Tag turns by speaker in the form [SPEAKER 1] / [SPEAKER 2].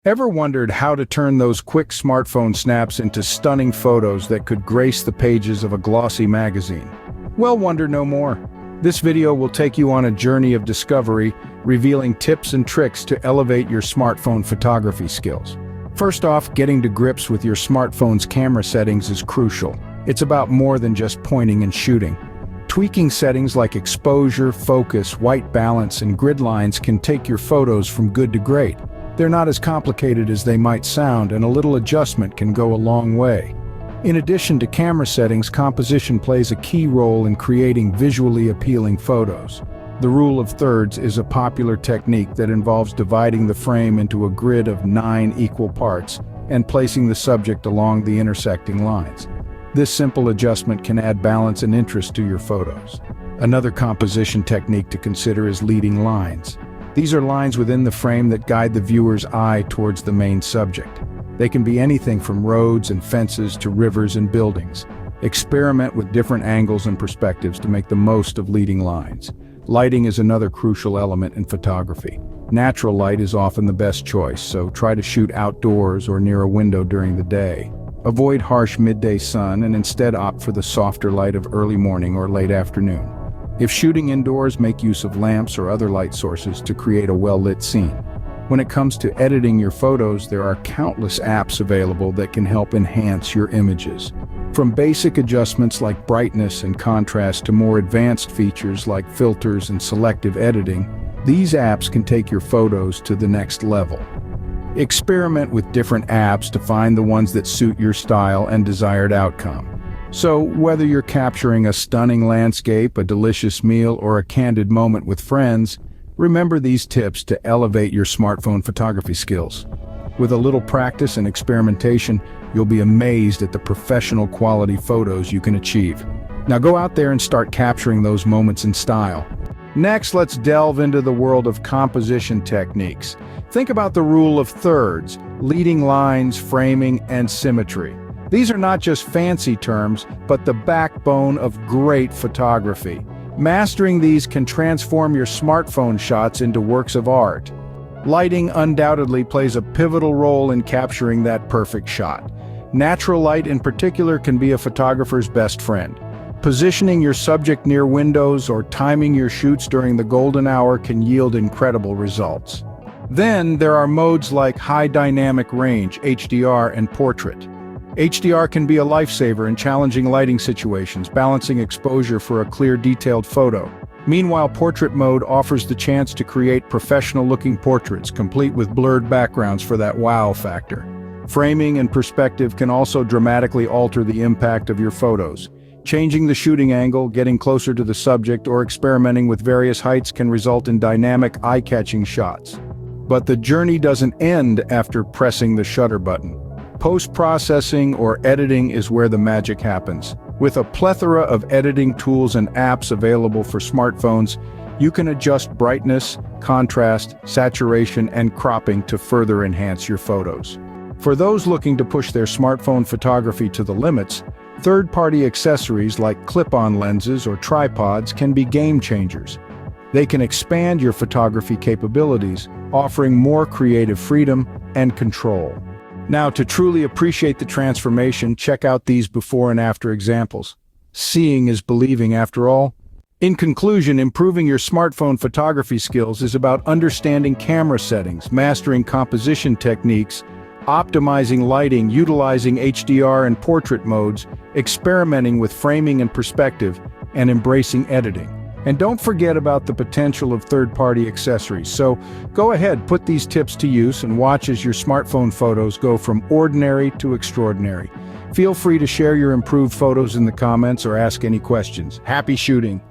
[SPEAKER 1] Ever wondered how to turn those quick smartphone snaps into stunning photos that could grace the pages of a glossy magazine? Well, wonder no more. This video will take you on a journey of discovery, revealing tips and tricks to elevate your smartphone photography skills. First off, getting to grips with your smartphone's camera settings is crucial. It's about more than just pointing and shooting. Tweaking settings like exposure, focus, white balance, and grid lines can take your photos from good to great. They're not as complicated as they might sound, and a little adjustment can go a long way. In addition to camera settings, composition plays a key role in creating visually appealing photos. The rule of thirds is a popular technique that involves dividing the frame into a grid of 9 equal parts and placing the subject along the intersecting lines. This simple adjustment can add balance and interest to your photos. Another composition technique to consider is leading lines. These are lines within the frame that guide the viewer's eye towards the main subject. They can be anything from roads and fences to rivers and buildings. Experiment with different angles and perspectives to make the most of leading lines. Lighting is another crucial element in photography. Natural light is often the best choice, so try to shoot outdoors or near a window during the day. Avoid harsh midday sun and instead opt for the softer light of early morning or late afternoon. If shooting indoors, make use of lamps or other light sources to create a well-lit scene. When it comes to editing your photos, there are countless apps available that can help enhance your images. From basic adjustments like brightness and contrast to more advanced features like filters and selective editing, these apps can take your photos to the next level. Experiment with different apps to find the ones that suit your style and desired outcome. So, whether you're capturing a stunning landscape, a delicious meal, or a candid moment with friends, remember these tips to elevate your smartphone photography skills. With a little practice and experimentation, you'll be amazed at the professional quality photos you can achieve. Now go out there and start capturing those moments in style. Next, let's delve into the world of composition techniques. Think about the rule of thirds, leading lines, framing, and symmetry. These are not just fancy terms, but the backbone of great photography. Mastering these can transform your smartphone shots into works of art. Lighting undoubtedly plays a pivotal role in capturing that perfect shot. Natural light in particular can be a photographer's best friend. Positioning your subject near windows or timing your shoots during the golden hour can yield incredible results. Then there are modes like high dynamic range, HDR, and portrait. HDR can be a lifesaver in challenging lighting situations, balancing exposure for a clear, detailed photo. Meanwhile, portrait mode offers the chance to create professional-looking portraits, complete with blurred backgrounds for that wow factor. Framing and perspective can also dramatically alter the impact of your photos. Changing the shooting angle, getting closer to the subject, or experimenting with various heights can result in dynamic, eye-catching shots. But the journey doesn't end after pressing the shutter button. Post-processing or editing is where the magic happens. With a plethora of editing tools and apps available for smartphones, you can adjust brightness, contrast, saturation, and cropping to further enhance your photos. For those looking to push their smartphone photography to the limits, third-party accessories like clip-on lenses or tripods can be game changers. They can expand your photography capabilities, offering more creative freedom and control. Now, to truly appreciate the transformation, check out these before and after examples. Seeing is believing after all. In conclusion, improving your smartphone photography skills is about understanding camera settings, mastering composition techniques, optimizing lighting, utilizing HDR and portrait modes, experimenting with framing and perspective, and embracing editing. And don't forget about the potential of third-party accessories. So go ahead, put these tips to use and watch as your smartphone photos go from ordinary to extraordinary. Feel free to share your improved photos in the comments or ask any questions. Happy shooting!